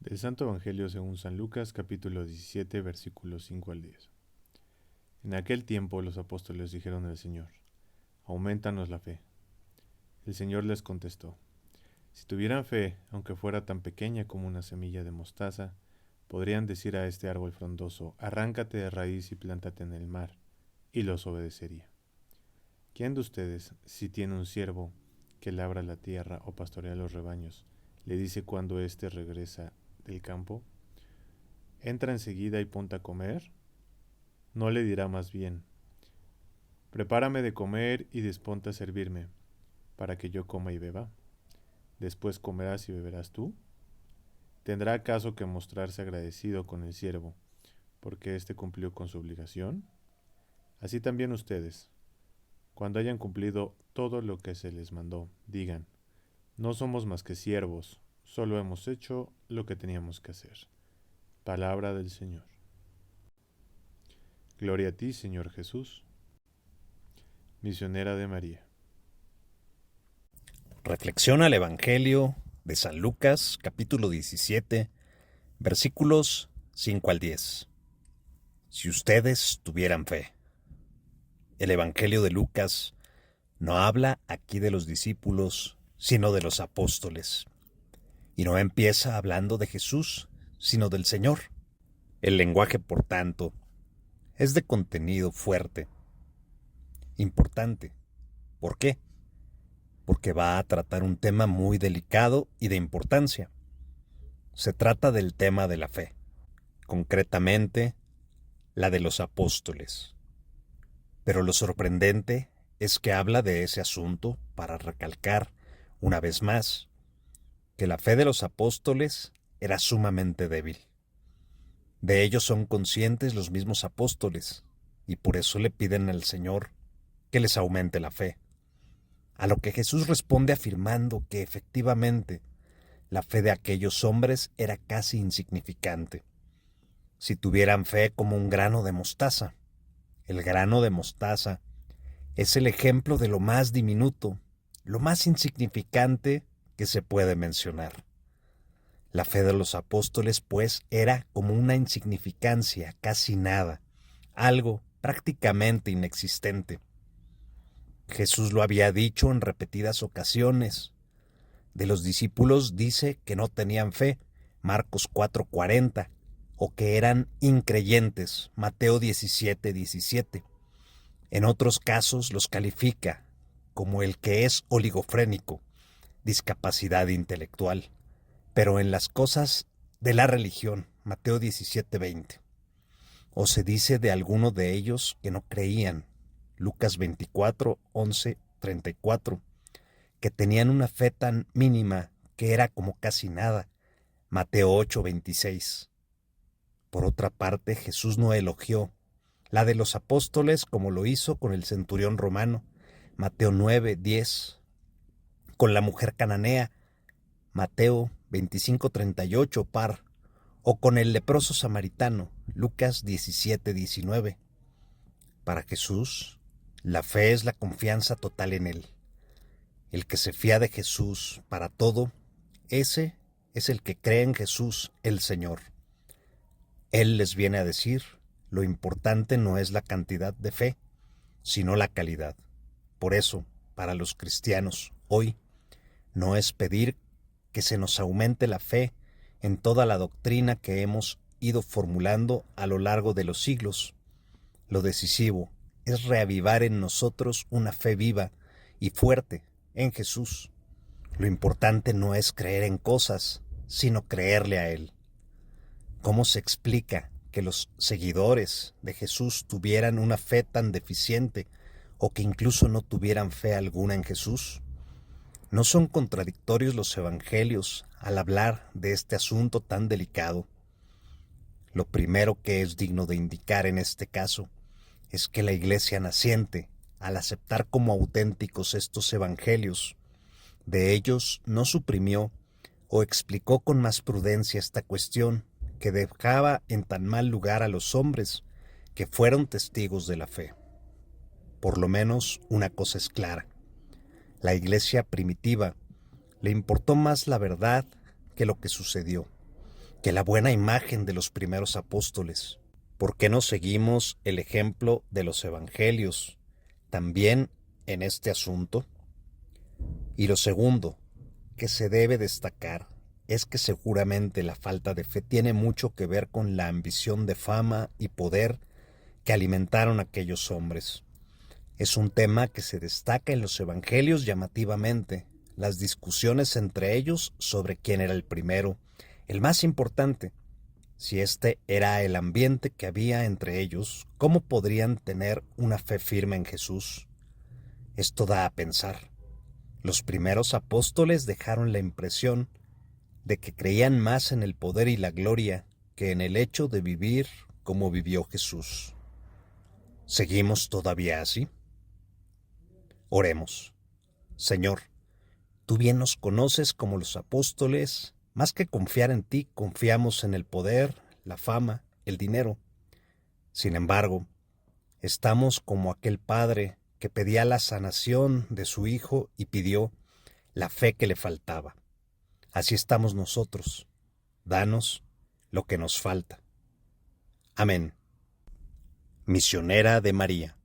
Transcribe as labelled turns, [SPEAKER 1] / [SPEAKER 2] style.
[SPEAKER 1] Del Santo Evangelio según San Lucas, capítulo 17, versículos 5 al 10. En aquel tiempo los apóstoles dijeron al Señor: Aumentanos la fe. El Señor les contestó: Si tuvieran fe, aunque fuera tan pequeña como una semilla de mostaza, podrían decir a este árbol frondoso: Arráncate de raíz y plántate en el mar, y los obedecería. ¿Quién de ustedes, si tiene un siervo que labra la tierra o pastorea los rebaños, le dice cuando éste regresa del campo: Entra enseguida y ponte a comer? ¿No le dirá más bien: Prepárame de comer y disponte a servirme, para que yo coma y beba? Después comerás y beberás tú. ¿Tendrá acaso que mostrarse agradecido con el siervo, porque éste cumplió con su obligación? Así también ustedes, cuando hayan cumplido todo lo que se les mandó, digan: No somos más que siervos, solo hemos hecho lo que teníamos que hacer. Palabra del Señor. Gloria a ti, Señor Jesús. Misionera de María.
[SPEAKER 2] Reflexión al Evangelio de San Lucas, capítulo 17, versículos 5 al 10. Si ustedes tuvieran fe. El Evangelio de Lucas no habla aquí de los discípulos, sino de los apóstoles. Y no empieza hablando de Jesús, sino del Señor. El lenguaje, por tanto, es de contenido fuerte, importante. ¿Por qué? Porque va a tratar un tema muy delicado y de importancia. Se trata del tema de la fe, concretamente la de los apóstoles. Pero lo sorprendente es que habla de ese asunto para recalcar, una vez más, que la fe de los apóstoles era sumamente débil. De ello son conscientes los mismos apóstoles, y por eso le piden al Señor que les aumente la fe. A lo que Jesús responde afirmando que efectivamente la fe de aquellos hombres era casi insignificante. Si tuvieran fe como un grano de mostaza. El grano de mostaza es el ejemplo de lo más diminuto, lo más insignificante que se puede mencionar. La fe de los apóstoles, pues, era como una insignificancia, casi nada, algo prácticamente inexistente. Jesús lo había dicho en repetidas ocasiones. De los discípulos dice que no tenían fe, Marcos 4:40, o que eran increyentes, Mateo 17:17. En otros casos los califica como el que es oligofrénico, discapacidad intelectual, pero en las cosas de la religión, Mateo 17:20. O se dice de alguno de ellos que no creían, Lucas 24:11-34, que tenían una fe tan mínima que era como casi nada, Mateo 8:26. Por otra parte, Jesús no elogió la de los apóstoles como lo hizo con el centurión romano, Mateo 9:10, con la mujer cananea, Mateo 25:38 par, o con el leproso samaritano, Lucas 17:19. Para Jesús, la fe es la confianza total en Él. El que se fía de Jesús para todo, ese es el que cree en Jesús, el Señor. Él les viene a decir: lo importante no es la cantidad de fe, sino la calidad. Por eso, para los cristianos, hoy, no es pedir que se nos aumente la fe en toda la doctrina que hemos ido formulando a lo largo de los siglos. Lo decisivo es reavivar en nosotros una fe viva y fuerte en Jesús. Lo importante no es creer en cosas, sino creerle a Él. ¿Cómo se explica que los seguidores de Jesús tuvieran una fe tan deficiente o que incluso no tuvieran fe alguna en Jesús? ¿No son contradictorios los evangelios al hablar de este asunto tan delicado? Lo primero que es digno de indicar en este caso es que la Iglesia naciente, al aceptar como auténticos estos evangelios, de ellos no suprimió o explicó con más prudencia esta cuestión que dejaba en tan mal lugar a los hombres que fueron testigos de la fe. Por lo menos una cosa es clara: la Iglesia primitiva le importó más la verdad que lo que sucedió, que la buena imagen de los primeros apóstoles. ¿Por qué no seguimos el ejemplo de los evangelios también en este asunto? Y lo segundo que se debe destacar es que seguramente la falta de fe tiene mucho que ver con la ambición de fama y poder que alimentaron aquellos hombres. Es un tema que se destaca en los evangelios llamativamente, las discusiones entre ellos sobre quién era el primero, el más importante. Si este era el ambiente que había entre ellos, ¿cómo podrían tener una fe firme en Jesús? Esto da a pensar. Los primeros apóstoles dejaron la impresión de que creían más en el poder y la gloria que en el hecho de vivir como vivió Jesús. ¿Seguimos todavía así? Oremos. Señor, tú bien nos conoces como los apóstoles. Más que confiar en ti, confiamos en el poder, la fama, el dinero. Sin embargo, estamos como aquel padre que pedía la sanación de su hijo y pidió la fe que le faltaba. Así estamos nosotros. Danos lo que nos falta. Amén. Misionera de María.